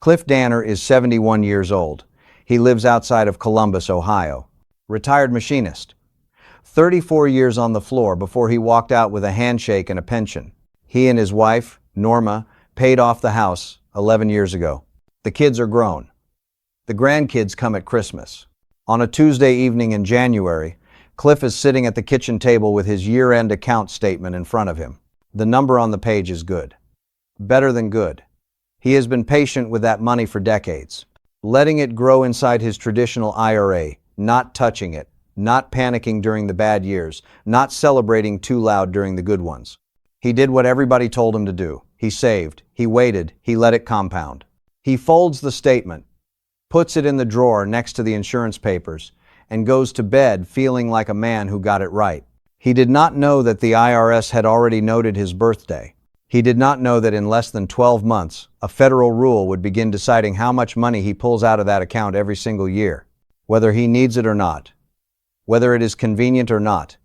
Cliff Danner is 71 years old. He lives outside of Columbus, Ohio. Retired machinist. 34 years on the floor before he walked out with a handshake and a pension. He and his wife, Norma, paid off the house 11 years ago. The kids are grown. The grandkids come at Christmas. On a Tuesday evening in January, Cliff is sitting at the kitchen table with his year-end account statement in front of him. The number on the page is good. Better than good. He has been patient with that money for decades, letting it grow inside his traditional IRA, not touching it, not panicking during the bad years, not celebrating too loud during the good ones. He did what everybody told him to do. He saved, he waited, he let it compound. He folds the statement, puts it in the drawer next to the insurance papers, and goes to bed feeling like a man who got it right. He did not know that the IRS had already noted his birthday. He did not know that in less than 12 months, a federal rule would begin deciding how much money he pulls out of that account every single year, whether he needs it or not, whether it is convenient or not,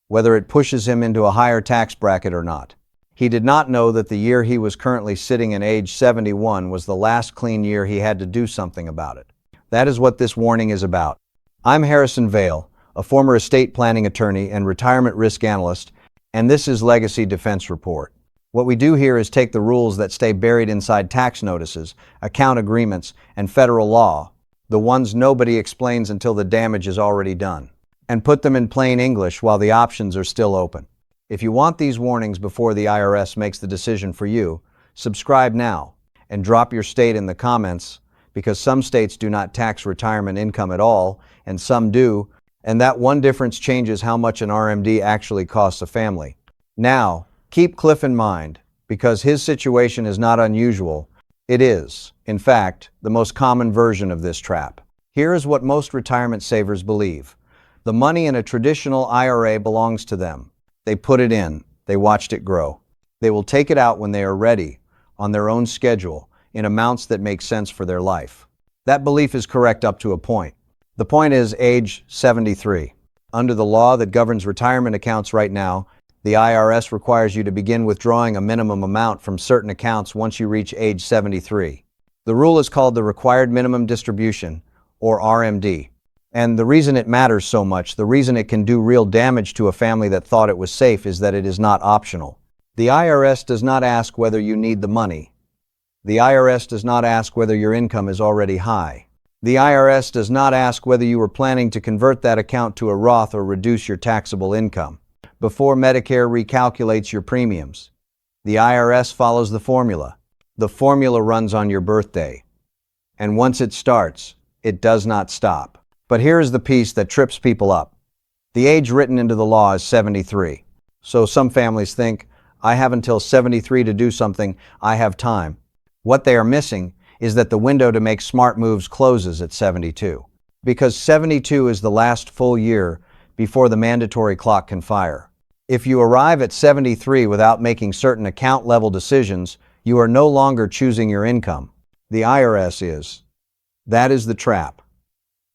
whether it pushes him into a higher tax bracket or not. He did not know that the year he was currently sitting at age 71 was the last clean year he had to do something about it. That is what this warning is about. I'm Harrison Vale, a former estate planning attorney and retirement risk analyst, and this is Legacy Defense Report. What we do here is take the rules that stay buried inside tax notices, account agreements, and federal law, the ones nobody explains until the damage is already done, and put them in plain English while the options are still open. If you want these warnings before the IRS makes the decision for you, subscribe now and drop your state in the comments, because some states do not tax retirement income at all and some do, and that one difference changes how much an RMD actually costs a family. Now, keep Cliff in mind, because his situation is not unusual. It is, in fact, the most common version of this trap. Here is what most retirement savers believe. The money in a traditional IRA belongs to them. They put it in. They watched it grow. They will take it out when they are ready, on their own schedule, in amounts that make sense for their life. That belief is correct up to a point. The point is age 73. Under the law that governs retirement accounts right now, the IRS requires you to begin withdrawing a minimum amount from certain accounts once you reach age 73. The rule is called the Required Minimum Distribution, or RMD. And the reason it matters so much, the reason it can do real damage to a family that thought it was safe, is that it is not optional. The IRS does not ask whether you need the money. The IRS does not ask whether your income is already high. The IRS does not ask whether you were planning to convert that account to a Roth or reduce your taxable income before Medicare recalculates your premiums. The IRS follows the formula. The formula runs on your birthday. And once it starts, it does not stop. But here is the piece that trips people up. The age written into the law is 73. So some families think, I have until 73 to do something, I have time. What they are missing is that the window to make smart moves closes at 72. Because 72 is the last full year before the mandatory clock can fire. If you arrive at 73 without making certain account-level decisions, you are no longer choosing your income. The IRS is. That is the trap.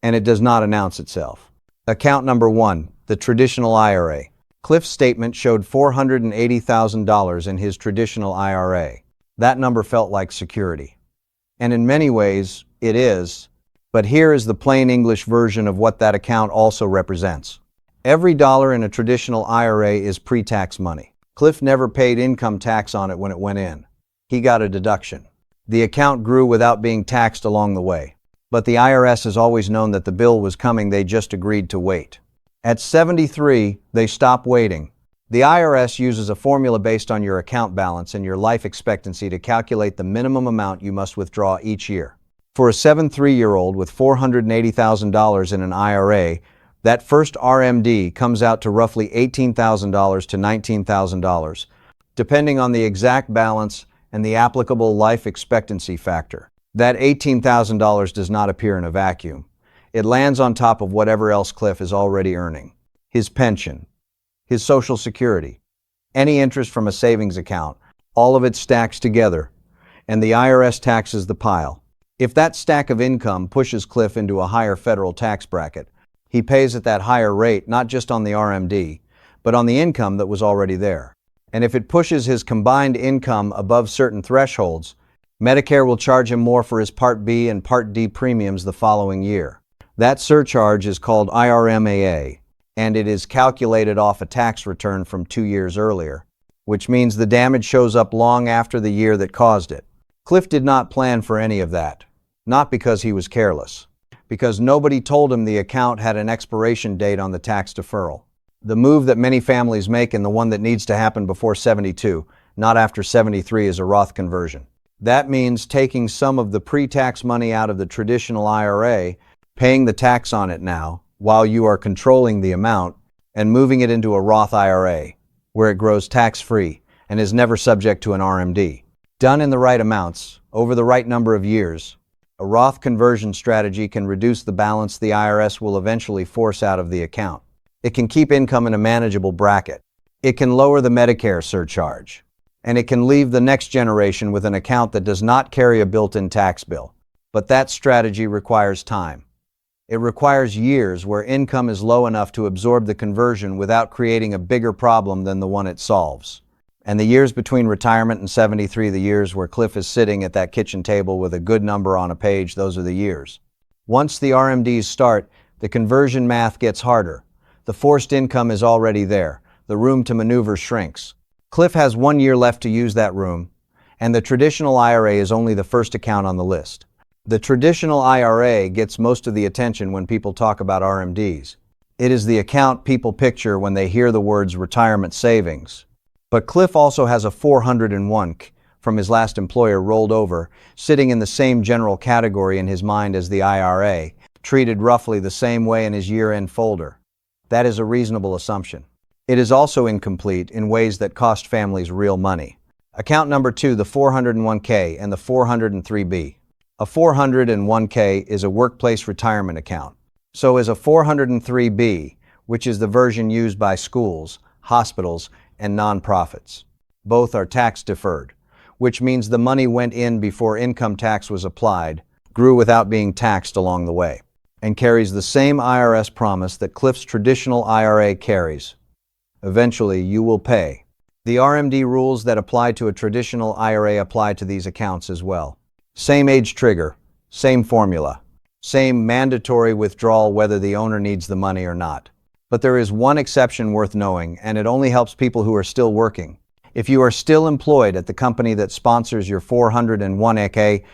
And it does not announce itself. Account number 1, the traditional IRA. Cliff's statement showed $480,000 in his traditional IRA. That number felt like security. And in many ways, it is. But here is the plain English version of what that account also represents. Every dollar in a traditional IRA is pre-tax money. Cliff never paid income tax on it when it went in. He got a deduction. The account grew without being taxed along the way. But the IRS has always known that the bill was coming, they just agreed to wait. At 73, they stop waiting. The IRS uses a formula based on your account balance and your life expectancy to calculate the minimum amount you must withdraw each year. For a 73-year-old with $480,000 in an IRA, that first RMD comes out to roughly $18,000 to $19,000, depending on the exact balance and the applicable life expectancy factor. That $18,000 does not appear in a vacuum. It lands on top of whatever else Cliff is already earning. His pension, his Social Security, any interest from a savings account, all of it stacks together, and the IRS taxes the pile. If that stack of income pushes Cliff into a higher federal tax bracket, he pays at that higher rate not just on the RMD, but on the income that was already there. And if it pushes his combined income above certain thresholds, Medicare will charge him more for his Part B and Part D premiums the following year. That surcharge is called IRMAA, and it is calculated off a tax return from 2 years earlier, which means the damage shows up long after the year that caused it. Cliff did not plan for any of that, not because he was careless, because nobody told him the account had an expiration date on the tax deferral. The move that many families make and the one that needs to happen before 72, not after 73, is a Roth conversion. That means taking some of the pre-tax money out of the traditional IRA, paying the tax on it now, while you are controlling the amount, and moving it into a Roth IRA, where it grows tax-free and is never subject to an RMD. Done in the right amounts, over the right number of years, a Roth conversion strategy can reduce the balance the IRS will eventually force out of the account. It can keep income in a manageable bracket. It can lower the Medicare surcharge. And it can leave the next generation with an account that does not carry a built-in tax bill. But that strategy requires time. It requires years where income is low enough to absorb the conversion without creating a bigger problem than the one it solves. And the years between retirement and 73, the years where Cliff is sitting at that kitchen table with a good number on a page, those are the years. Once the RMDs start, the conversion math gets harder. The forced income is already there. The room to maneuver shrinks. Cliff has 1 year left to use that room, and the traditional IRA is only the first account on the list. The traditional IRA gets most of the attention when people talk about RMDs. It is the account people picture when they hear the words retirement savings. But Cliff also has a 401k from his last employer rolled over, sitting in the same general category in his mind as the IRA, treated roughly the same way in his year-end folder. That is a reasonable assumption. It is also incomplete in ways that cost families real money. Account number 2, the 401k and the 403b. A 401k is a workplace retirement account. So is a 403b, which is the version used by schools, hospitals, and nonprofits. Both are tax-deferred, which means the money went in before income tax was applied, grew without being taxed along the way, and carries the same IRS promise that Cliff's traditional IRA carries. Eventually, you will pay. The RMD rules that apply to a traditional IRA apply to these accounts as well. Same age trigger, same formula, same mandatory withdrawal whether the owner needs the money or not. But there is one exception worth knowing, and it only helps people who are still working. If you are still employed at the company that sponsors your 401k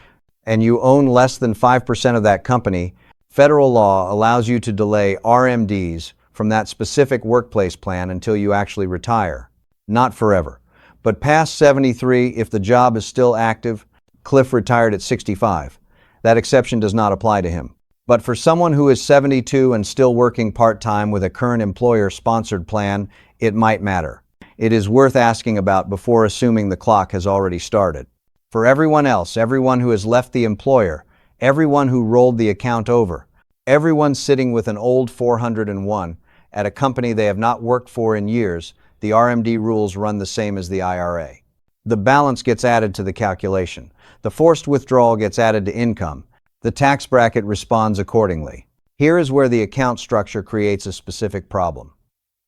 and you own less than 5% of that company, federal law allows you to delay RMDs from that specific workplace plan until you actually retire. Not forever, but past 73 if the job is still active. Cliff retired at 65. That exception does not apply to him. But for someone who is 72 and still working part-time with a current employer-sponsored plan, it might matter. It is worth asking about before assuming the clock has already started. For everyone else, everyone who has left the employer, everyone who rolled the account over, everyone sitting with an old 401 at a company they have not worked for in years, the RMD rules run the same as the IRA. The balance gets added to the calculation. The forced withdrawal gets added to income. The tax bracket responds accordingly. Here is where the account structure creates a specific problem.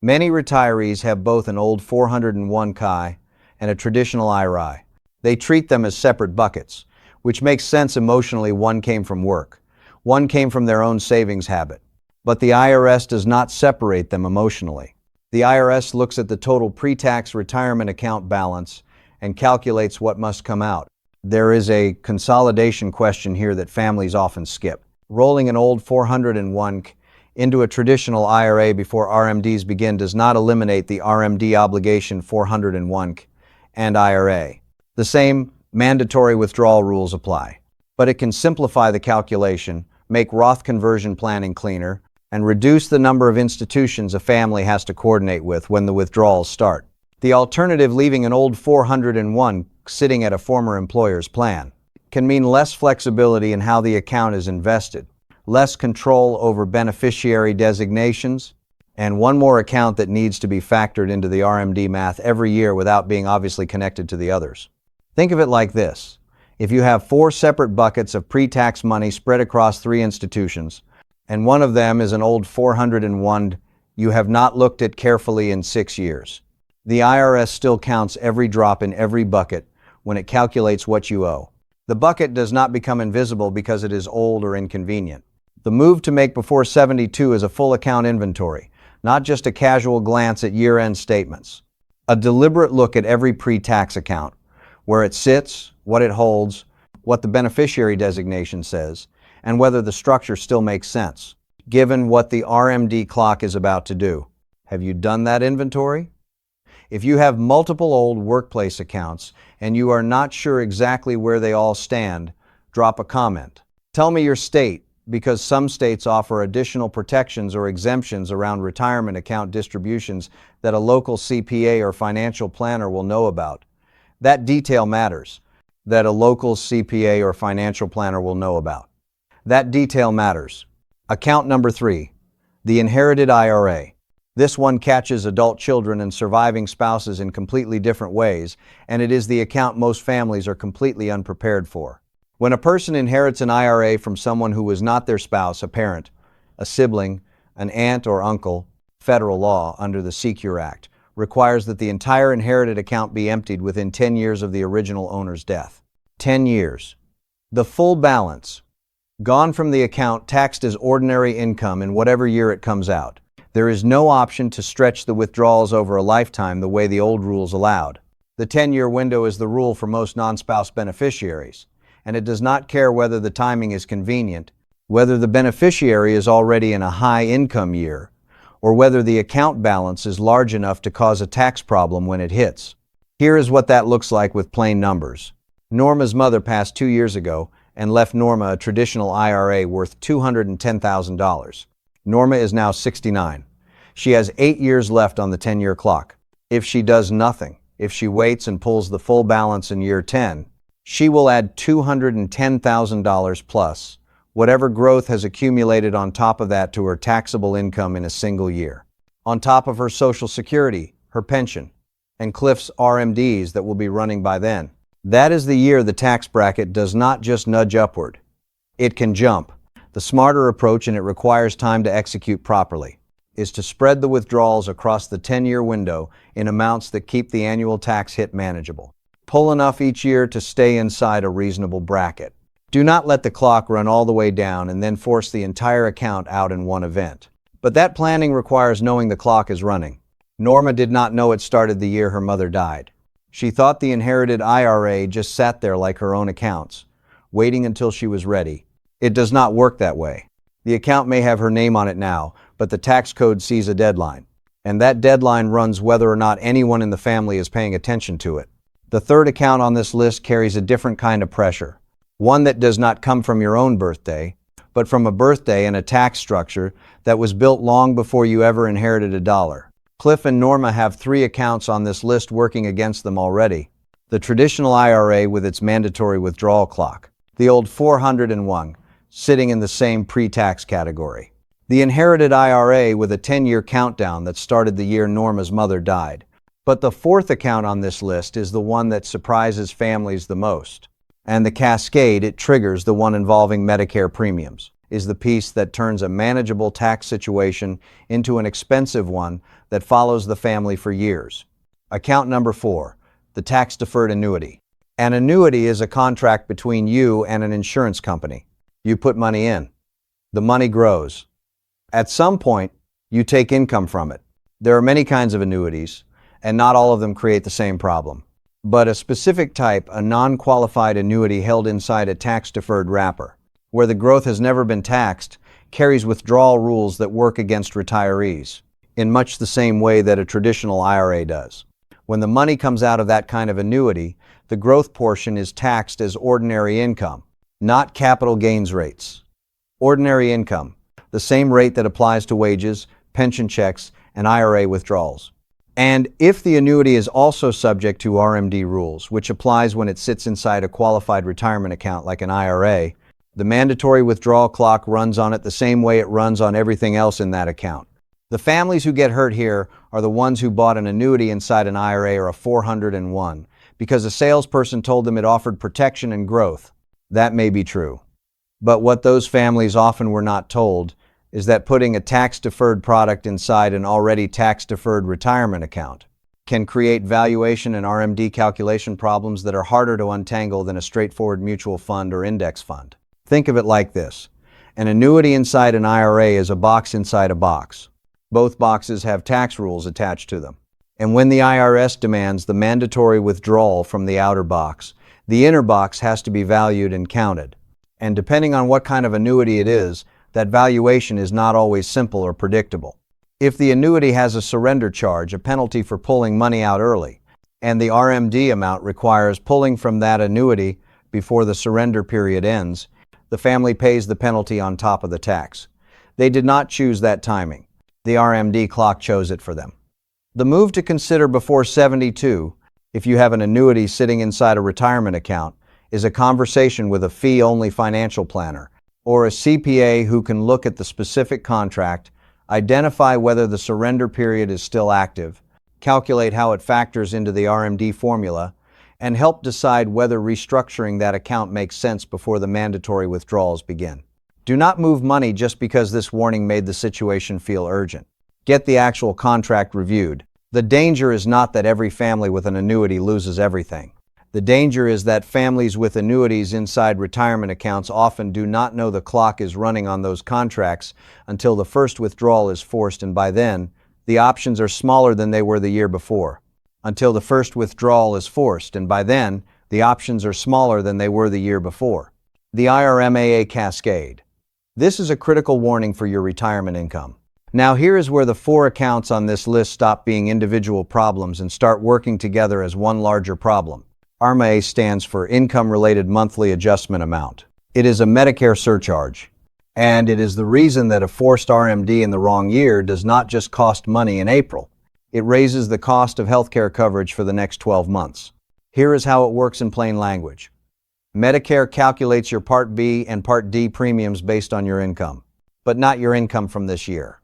Many retirees have both an old 401k and a traditional IRA. They treat them as separate buckets, which makes sense emotionally. One came from work. One came from their own savings habit. But the IRS does not separate them emotionally. The IRS looks at the total pre-tax retirement account balance and calculates what must come out. There is a consolidation question here that families often skip. Rolling an old 401k into a traditional IRA before RMDs begin does not eliminate the RMD obligation 401k and IRA. The same mandatory withdrawal rules apply, but it can simplify the calculation, make Roth conversion planning cleaner, and reduce the number of institutions a family has to coordinate with when the withdrawals start. The alternative, leaving an old 401 sitting at a former employer's plan, can mean less flexibility in how the account is invested, less control over beneficiary designations, and one more account that needs to be factored into the RMD math every year without being obviously connected to the others. Think of it like this. If you have 4 separate buckets of pre-tax money spread across 3 institutions, and one of them is an old 401 you have not looked at carefully in 6 years, the IRS still counts every drop in every bucket when it calculates what you owe. The bucket does not become invisible because it is old or inconvenient. The move to make before 72 is a full account inventory, not just a casual glance at year-end statements. A deliberate look at every pre-tax account, where it sits, what it holds, what the beneficiary designation says, and whether the structure still makes sense, given what the RMD clock is about to do. Have you done that inventory? If you have multiple old workplace accounts and you are not sure exactly where they all stand, drop a comment. Tell me your state, because some states offer additional protections or exemptions around retirement account distributions that a local CPA or financial planner will know about. That detail matters. That a local CPA or financial planner will know about. That detail matters. Account number 3, the inherited IRA. This one catches adult children and surviving spouses in completely different ways, and it is the account most families are completely unprepared for. When a person inherits an IRA from someone who was not their spouse, a parent, a sibling, an aunt or uncle, federal law under the Secure Act requires that the entire inherited account be emptied within 10 years of the original owner's death. 10 years. The full balance, gone from the account, taxed as ordinary income in whatever year it comes out. There is no option to stretch the withdrawals over a lifetime the way the old rules allowed. The 10-year window is the rule for most non-spouse beneficiaries, and it does not care whether the timing is convenient, whether the beneficiary is already in a high-income year, or whether the account balance is large enough to cause a tax problem when it hits. Here is what that looks like with plain numbers. Norma's mother passed 2 years ago and left Norma a traditional IRA worth $210,000. Norma is now 69. She has 8 years left on the 10-year clock. If she does nothing, if she waits and pulls the full balance in year 10, she will add $210,000 plus whatever growth has accumulated on top of that to her taxable income in a single year. On top of her Social Security, her pension, and Cliff's RMDs that will be running by then. That is the year the tax bracket does not just nudge upward. It can jump. The smarter approach, and it requires time to execute properly, is to spread the withdrawals across the 10-year window in amounts that keep the annual tax hit manageable. Pull enough each year to stay inside a reasonable bracket. Do not let the clock run all the way down and then force the entire account out in one event. But that planning requires knowing the clock is running. Norma did not know it started the year her mother died. She thought the inherited IRA just sat there like her own accounts, waiting until she was ready. It does not work that way. The account may have her name on it now, but the tax code sees a deadline, and that deadline runs whether or not anyone in the family is paying attention to it. The third account on this list carries a different kind of pressure, one that does not come from your own birthday, but from a birthday and a tax structure that was built long before you ever inherited a dollar. Cliff and Norma have 3 accounts on this list working against them already. The traditional IRA with its mandatory withdrawal clock, the old 401, sitting in the same pre-tax category. The inherited IRA with a 10-year countdown that started the year Norma's mother died. But the 4th account on this list is the one that surprises families the most. And the cascade it triggers, the one involving Medicare premiums, is the piece that turns a manageable tax situation into an expensive one that follows the family for years. Account number 4, the tax-deferred annuity. An annuity is a contract between you and an insurance company. You put money in. The money grows. At some point, you take income from it. There are many kinds of annuities, and not all of them create the same problem. But a specific type, a non-qualified annuity held inside a tax-deferred wrapper, where the growth has never been taxed, carries withdrawal rules that work against retirees, in much the same way that a traditional IRA does. When the money comes out of that kind of annuity, the growth portion is taxed as ordinary income, not capital gains rates. Ordinary income, the same rate that applies to wages, pension checks, and IRA withdrawals. And if the annuity is also subject to RMD rules, which applies when it sits inside a qualified retirement account like an IRA, the mandatory withdrawal clock runs on it the same way it runs on everything else in that account. The families who get hurt here are the ones who bought an annuity inside an IRA or a 401 because a salesperson told them it offered protection and growth. That may be true. But what those families often were not told is that putting a tax-deferred product inside an already tax-deferred retirement account can create valuation and RMD calculation problems that are harder to untangle than a straightforward mutual fund or index fund. Think of it like this. An annuity inside an IRA is a box inside a box. Both boxes have tax rules attached to them. And when the IRS demands the mandatory withdrawal from the outer box, the inner box has to be valued and counted. And depending on what kind of annuity it is, that valuation is not always simple or predictable. If the annuity has a surrender charge, a penalty for pulling money out early, and the RMD amount requires pulling from that annuity before the surrender period ends, the family pays the penalty on top of the tax. They did not choose that timing. The RMD clock chose it for them. The move to consider before 72, if you have an annuity sitting inside a retirement account, is a conversation with a fee-only financial planner or a CPA who can look at the specific contract, identify whether the surrender period is still active, calculate how it factors into the RMD formula, and help decide whether restructuring that account makes sense before the mandatory withdrawals begin. Do not move money just because this warning made the situation feel urgent. Get the actual contract reviewed. The danger is not that every family with an annuity loses everything. The danger is that families with annuities inside retirement accounts often do not know the clock is running on those contracts until the first withdrawal is forced, and by then, the options are smaller than they were the year before. Until the first withdrawal is forced, and by then, the options are smaller than they were the year before. The IRMAA cascade. This is a critical warning for your retirement income. Now here is where the 4 accounts on this list stop being individual problems and start working together as one larger problem. IRMAA stands for Income-Related Monthly Adjustment Amount. It is a Medicare surcharge, and it is the reason that a forced RMD in the wrong year does not just cost money in April. It raises the cost of healthcare coverage for the next 12 months. Here is how it works in plain language. Medicare calculates your Part B and Part D premiums based on your income, but not your income from this year.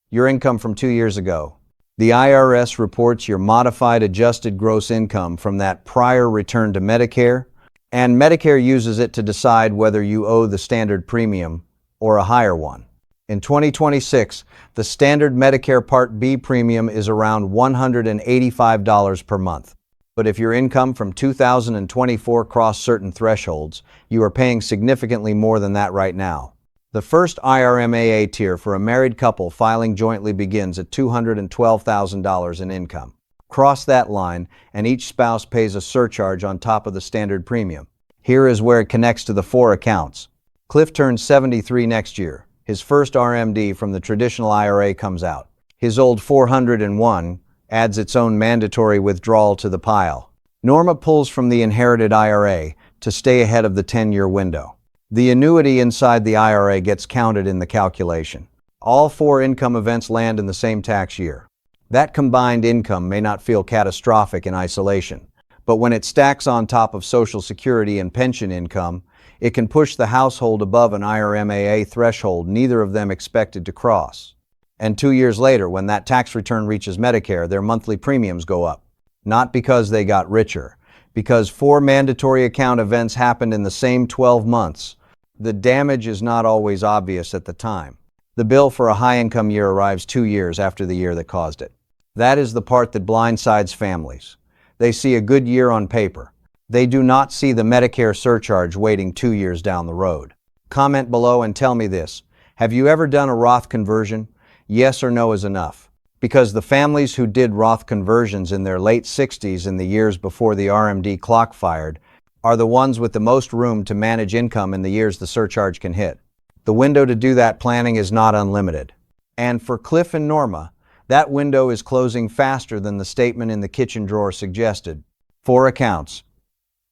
Your income from 2 years ago. The IRS reports your modified adjusted gross income from that prior return to Medicare, and Medicare uses it to decide whether you owe the standard premium or a higher one. In 2026, the standard Medicare Part B premium is around $185 per month. But if your income from 2024 crossed certain thresholds, you are paying significantly more than that right now. The first IRMAA tier for a married couple filing jointly begins at $212,000 in income. Cross that line, and each spouse pays a surcharge on top of the standard premium. Here is where it connects to the 4 accounts. Cliff turns 73 next year. His first RMD from the traditional IRA comes out. His old 401 adds its own mandatory withdrawal to the pile. Norma pulls from the inherited IRA to stay ahead of the 10-year window. The annuity inside the IRA gets counted in the calculation. All 4 income events land in the same tax year. That combined income may not feel catastrophic in isolation, but when it stacks on top of Social Security and pension income, it can push the household above an IRMAA threshold neither of them expected to cross. And 2 years later, when that tax return reaches Medicare, their monthly premiums go up. Not because they got richer, because 4 mandatory account events happened in the same 12 months. The damage is not always obvious at the time. The bill for a high-income year arrives 2 years after the year that caused it. That is the part that blindsides families. They see a good year on paper. They do not see the Medicare surcharge waiting 2 years down the road. Comment below and tell me this. Have you ever done a Roth conversion? Yes or no is enough. Because the families who did Roth conversions in their late 60s and the years before the RMD clock fired are the ones with the most room to manage income in the years the surcharge can hit. The window to do that planning is not unlimited. And for Cliff and Norma, that window is closing faster than the statement in the kitchen drawer suggested. 4 accounts,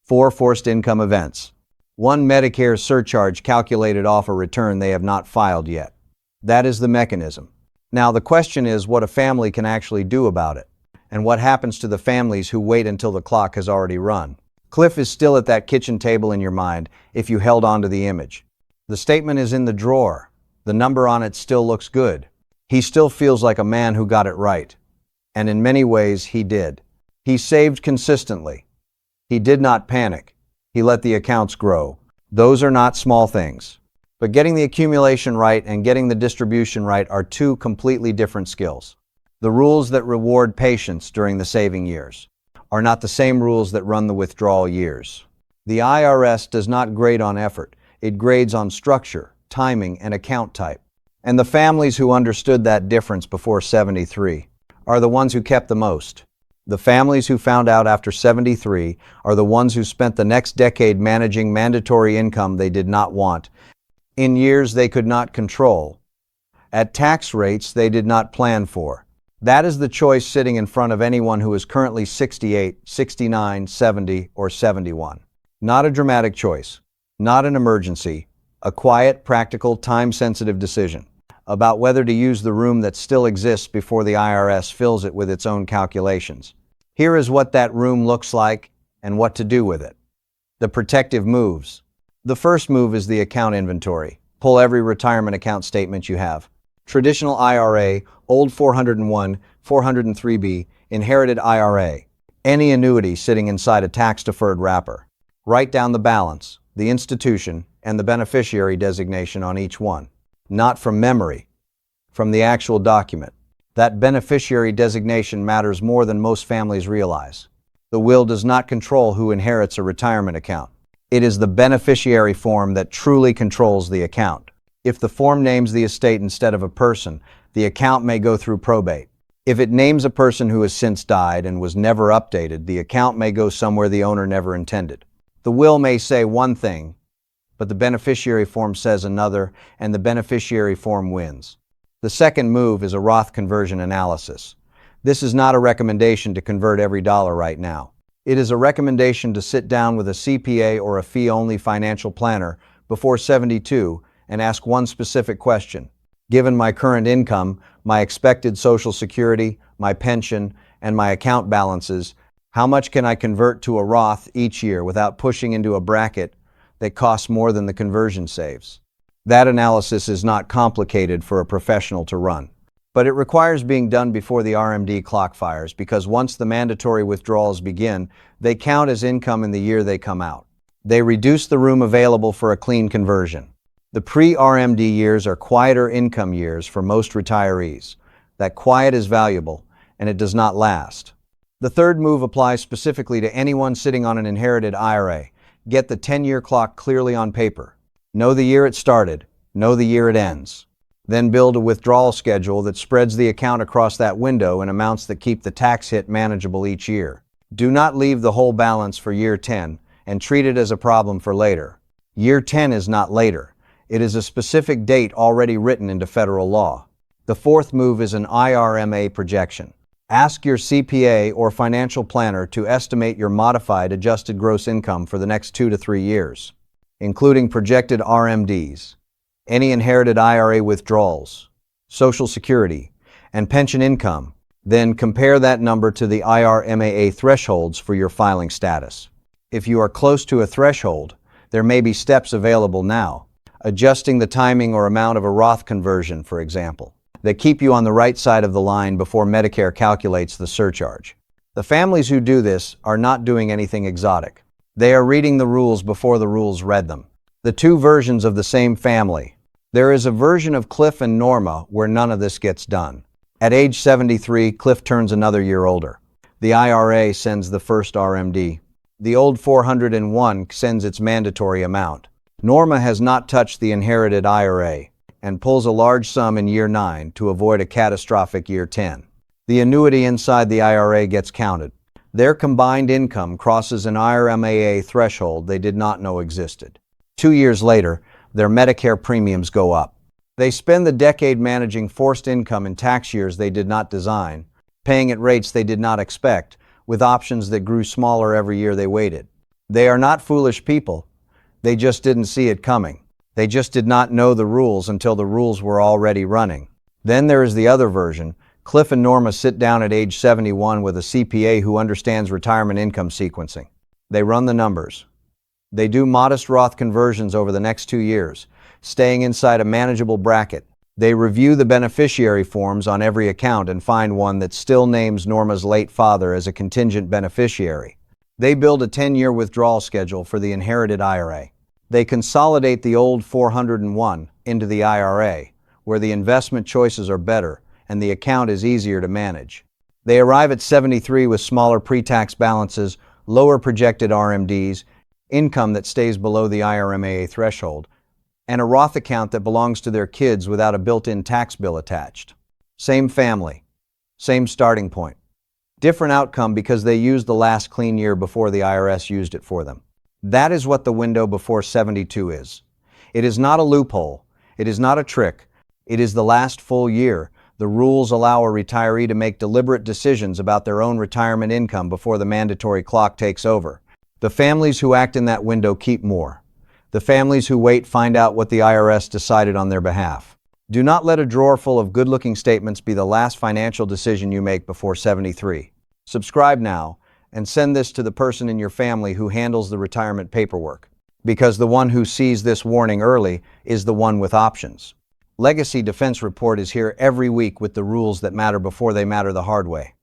4 forced income events, 1 Medicare surcharge calculated off a return they have not filed yet. That is the mechanism. Now the question is what a family can actually do about it, and what happens to the families who wait until the clock has already run. Cliff is still at that kitchen table in your mind if you held on to the image. The statement is in the drawer. The number on it still looks good. He still feels like a man who got it right. And in many ways, he did. He saved consistently. He did not panic. He let the accounts grow. Those are not small things. But getting the accumulation right and getting the distribution right are 2 completely different skills. The rules that reward patience during the saving years are not the same rules that run the withdrawal years. The IRS does not grade on effort. It grades on structure, timing, and account type. And the families who understood that difference before 73 are the ones who kept the most. The families who found out after 73 are the ones who spent the next decade managing mandatory income they did not want, in years they could not control, at tax rates they did not plan for. That is the choice sitting in front of anyone who is currently 68, 69, 70, or 71. Not a dramatic choice, not an emergency, a quiet, practical, time-sensitive decision about whether to use the room that still exists before the IRS fills it with its own calculations. Here is what that room looks like and what to do with it. The protective moves. The first move is the account inventory. Pull every retirement account statement you have. Traditional IRA, old 401, 403B, inherited IRA, any annuity sitting inside a tax-deferred wrapper. Write down the balance, the institution, and the beneficiary designation on each one. Not from memory, from the actual document. That beneficiary designation matters more than most families realize. The will does not control who inherits a retirement account. It is the beneficiary form that truly controls the account. If the form names the estate instead of a person, the account may go through probate. If it names a person who has since died and was never updated, the account may go somewhere the owner never intended. The will may say one thing, but the beneficiary form says another, and the beneficiary form wins. The second move is a Roth conversion analysis. This is not a recommendation to convert every dollar right now. It is a recommendation to sit down with a CPA or a fee-only financial planner before 72 and ask one specific question. Given my current income, my expected Social Security, my pension, and my account balances, how much can I convert to a Roth each year without pushing into a bracket that costs more than the conversion saves? That analysis is not complicated for a professional to run, but it requires being done before the RMD clock fires, because once the mandatory withdrawals begin, they count as income in the year they come out. They reduce the room available for a clean conversion. The pre-RMD years are quieter income years for most retirees. That quiet is valuable, and it does not last. The third move applies specifically to anyone sitting on an inherited IRA. Get the 10-year clock clearly on paper. Know the year it started. Know the year it ends. Then build a withdrawal schedule that spreads the account across that window in amounts that keep the tax hit manageable each year. Do not leave the whole balance for year 10 and treat it as a problem for later. Year 10 is not later. It is a specific date already written into federal law. The fourth move is an IRMAA projection. Ask your CPA or financial planner to estimate your modified adjusted gross income for the next 2 to 3 years, including projected RMDs, any inherited IRA withdrawals, Social Security, and pension income. Then compare that number to the IRMAA thresholds for your filing status. If you are close to a threshold, there may be steps available now, adjusting the timing or amount of a Roth conversion, for example, that keep you on the right side of the line before Medicare calculates the surcharge. The families who do this are not doing anything exotic. They are reading the rules before the rules read them. The two versions of the same family. There is a version of Cliff and Norma where none of this gets done. At age 73, Cliff turns another year older. The IRA sends the first RMD. The old 401 sends its mandatory amount. Norma has not touched the inherited IRA and pulls a large sum in year 9 to avoid a catastrophic year 10. The annuity inside the IRA gets counted. Their combined income crosses an IRMAA threshold they did not know existed. 2 years later, their Medicare premiums go up. They spend the decade managing forced income in tax years they did not design, paying at rates they did not expect, with options that grew smaller every year they waited. They are not foolish people. They just didn't see it coming. They just did not know the rules until the rules were already running. Then there is the other version. Cliff and Norma sit down at age 71 with a CPA who understands retirement income sequencing. They run the numbers. They do modest Roth conversions over the next 2 years, staying inside a manageable bracket. They review the beneficiary forms on every account and find one that still names Norma's late father as a contingent beneficiary. They build a 10-year withdrawal schedule for the inherited IRA. They consolidate the old 401 into the IRA, where the investment choices are better and the account is easier to manage. They arrive at 73 with smaller pre-tax balances, lower projected RMDs, income that stays below the IRMAA threshold, and a Roth account that belongs to their kids without a built-in tax bill attached. Same family, same starting point. Different outcome because they used the last clean year before the IRS used it for them. That is what the window before 72 is. It is not a loophole. It is not a trick. It is the last full year. The rules allow a retiree to make deliberate decisions about their own retirement income before the mandatory clock takes over. The families who act in that window keep more. The families who wait find out what the IRS decided on their behalf. Do not let a drawer full of good-looking statements be the last financial decision you make before 73. Subscribe now and send this to the person in your family who handles the retirement paperwork, because the one who sees this warning early is the one with options. Legacy Defense Report is here every week with the rules that matter before they matter the hard way.